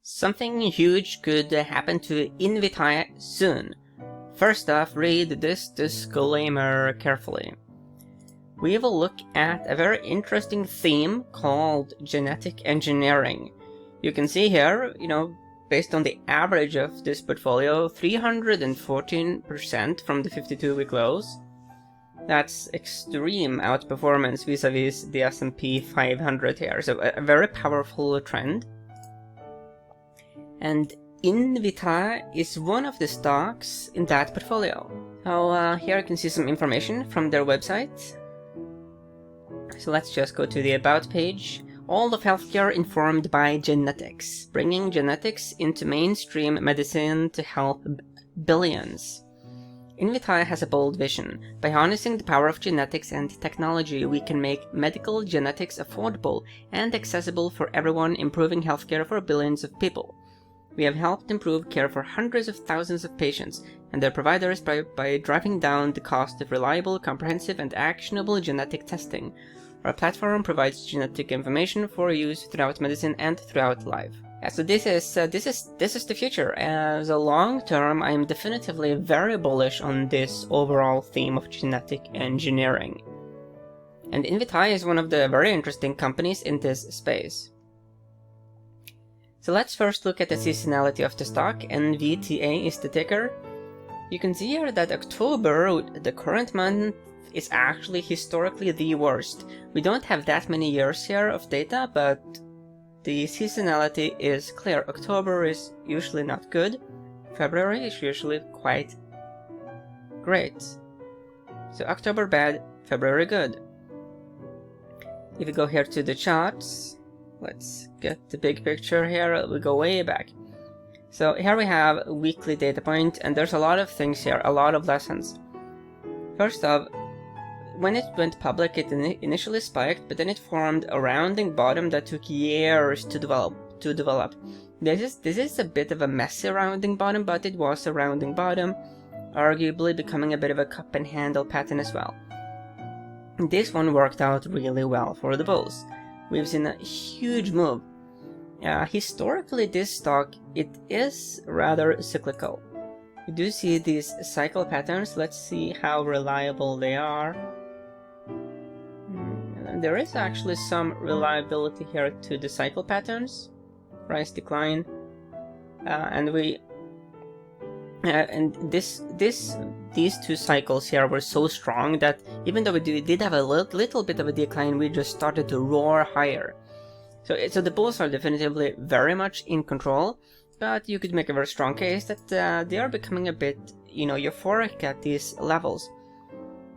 Something huge could happen to InVitae soon. First off, read this disclaimer carefully. We will look at a very interesting theme called genetic engineering. You can see here, based on the average of this portfolio, 314% from the 52-week lows. That's extreme outperformance vis-a-vis the S&P 500 here, so a very powerful trend. And InVitae is one of the stocks in that portfolio. So here you can see some information from their website. So let's just go to the About page. All of healthcare informed by genetics, bringing genetics into mainstream medicine to help billions. InVitae has a bold vision. By harnessing the power of genetics and technology, we can make medical genetics affordable and accessible for everyone, improving healthcare for billions of people. We have helped improve care for hundreds of thousands of patients and their providers by driving down the cost of reliable, comprehensive, and actionable genetic testing. Our platform provides genetic information for use throughout medicine and throughout life. Yeah, so this is the future. As a long term, I am definitively very bullish on this overall theme of genetic engineering. And InVitae is one of the very interesting companies in this space. So let's first look at the seasonality of the stock. NVTA is the ticker. You can see here that October, the current month, is actually historically the worst. We don't have that many years here of data, but the seasonality is clear. October is usually not good. February is usually quite great. So October bad, February good. If you go here to the charts, let's get the big picture here. We go way back. So here we have a weekly data point, and there's a lot of things here, a lot of lessons. First off, when it went public, it initially spiked, but then it formed a rounding bottom that took years to develop. This is a bit of a messy rounding bottom, but it was a rounding bottom, arguably becoming a bit of a cup and handle pattern as well. This one worked out really well for the bulls. We've seen a huge move. Historically, this stock, it is rather cyclical. We do see these cycle patterns. Let's see how reliable they are. There is actually some reliability here to the cycle patterns. Price decline. And these two cycles here were so strong that even though we did have a little bit of a decline, we just started to roar higher. So the bulls are definitively very much in control, but you could make a very strong case that they are becoming a bit, euphoric at these levels.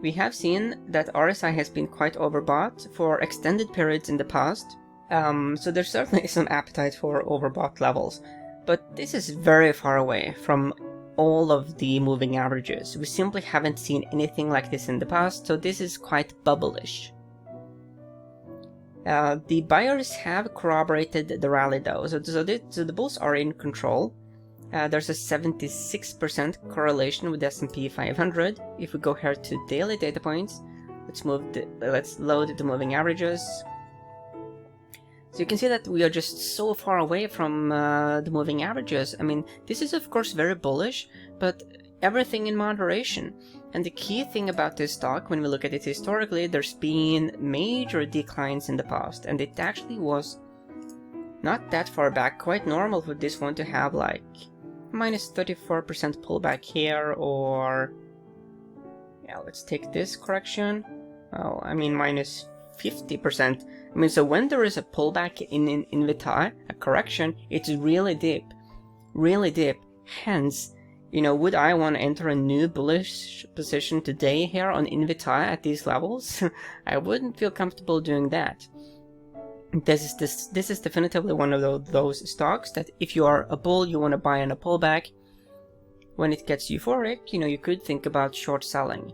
We have seen that RSI has been quite overbought for extended periods in the past, so there's certainly some appetite for overbought levels, but this is very far away from all of the moving averages. We simply haven't seen anything like this in the past, so this is quite bubblish. The buyers have corroborated the rally though, so the bulls are in control. There's a 76% correlation with the S&P 500. If we go here to daily data points, let's load the moving averages. So you can see that we are just so far away from the moving averages. I mean, this is of course very bullish, but everything in moderation. And the key thing about this stock, when we look at it historically, there's been major declines in the past, and it actually was not that far back, quite normal for this one to have like minus 34% pullback here, or yeah, let's take this correction. Well, I mean minus 50%. I mean, so when there is a pullback in InVitae, a correction, it's really deep, really deep. Hence, would I want to enter a new bullish position today here on InVitae at these levels? I wouldn't feel comfortable doing that. This is definitively one of those stocks that if you are a bull, you want to buy in a pullback. When it gets euphoric, you could think about short selling,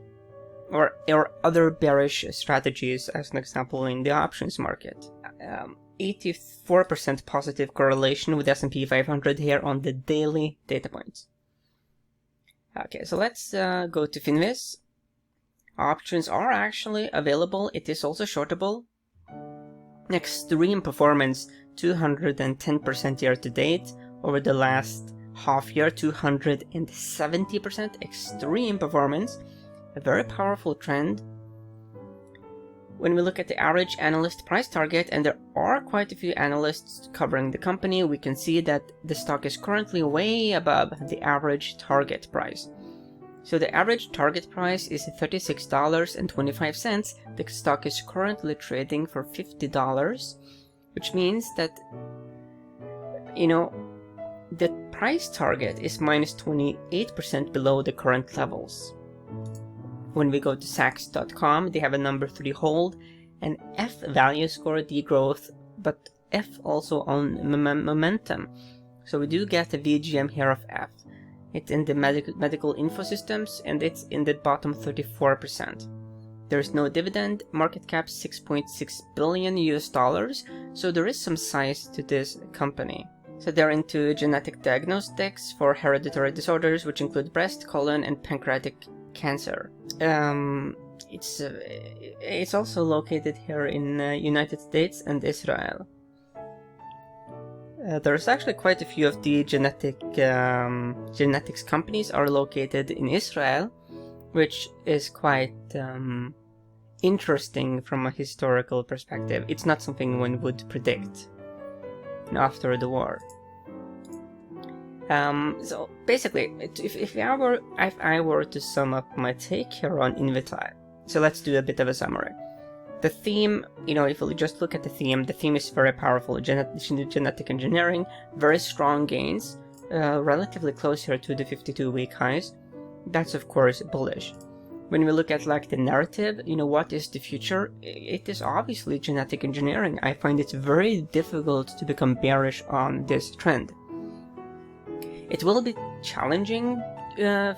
or other bearish strategies, as an example in the options market. 84% positive correlation with S&P 500 here on the daily data points. Okay, so let's go to Finviz. Options are actually available. It is also shortable. Extreme performance, 210% year to date. Over the last half year, 270%. Extreme performance. A very powerful trend. When we look at the average analyst price target, and there are quite a few analysts covering the company, we can see that the stock is currently way above the average target price. So the average target price is $36.25. The stock is currently trading for $50, which means that, you know, the price target is minus 28% below the current levels. When we go to Saks.com, they have a number 3 hold, an F value score degrowth, but F also on momentum. So we do get a VGM here of F. It's in the medical info systems, and it's in the bottom 34%. There's no dividend, market cap $6.6 billion US, so there is some size to this company. So they're into genetic diagnostics for hereditary disorders, which include breast, colon, and pancreatic cancer. It's also located here in United States and Israel. There's actually quite a few of the genetics companies are located in Israel, which is quite interesting from a historical perspective. It's not something one would predict after the war. So basically, if I were to sum up my take here on InVitae, so let's do a bit of a summary. The theme, you know, if we just look at the theme is very powerful. Genetic engineering, very strong gains, relatively close here to the 52-week highs. That's of course bullish. When we look at like the narrative, you know, what is the future? It is obviously genetic engineering. I find it very difficult to become bearish on this trend. It will be challenging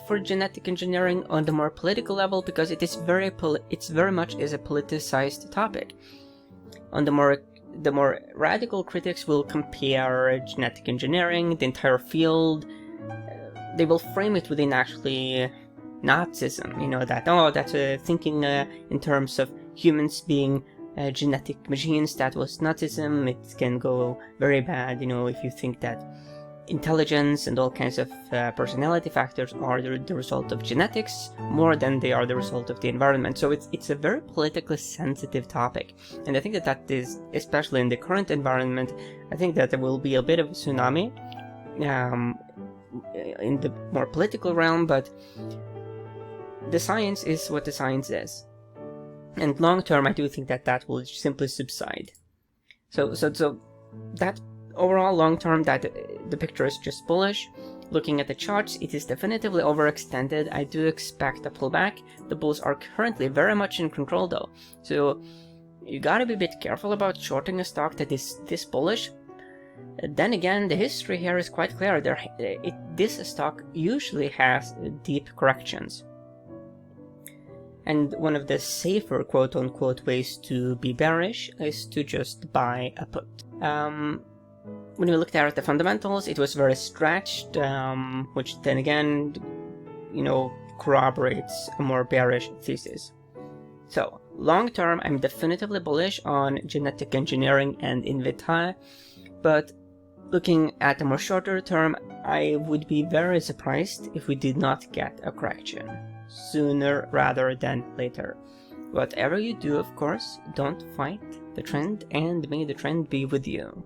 for genetic engineering on the more political level, because it is very much is a politicized topic. On the more radical critics will compare genetic engineering, the entire field. They will frame it within actually Nazism. You know that that's thinking in terms of humans being genetic machines. That was Nazism. It can go very bad. You know, if you think that intelligence and all kinds of personality factors are the result of genetics more than they are the result of the environment. So it's a very politically sensitive topic, and I think that is, especially in the current environment, I think that there will be a bit of a tsunami in the more political realm, but the science is what the science is, and long term I do think that will simply subside. So that overall, long term, that the picture is just bullish. Looking at the charts, it is definitively overextended. I do expect a pullback. The bulls are currently very much in control though, so you gotta be a bit careful about shorting a stock that is this bullish. Then again, the history here is quite clear. This stock usually has deep corrections. And one of the safer quote-unquote ways to be bearish is to just buy a put. When we looked at the fundamentals, it was very stretched, which then again, you know, corroborates a more bearish thesis. So, long term, I'm definitively bullish on genetic engineering and InVitae, but looking at a more shorter term, I would be very surprised if we did not get a correction sooner rather than later. Whatever you do, of course, don't fight the trend, and may the trend be with you.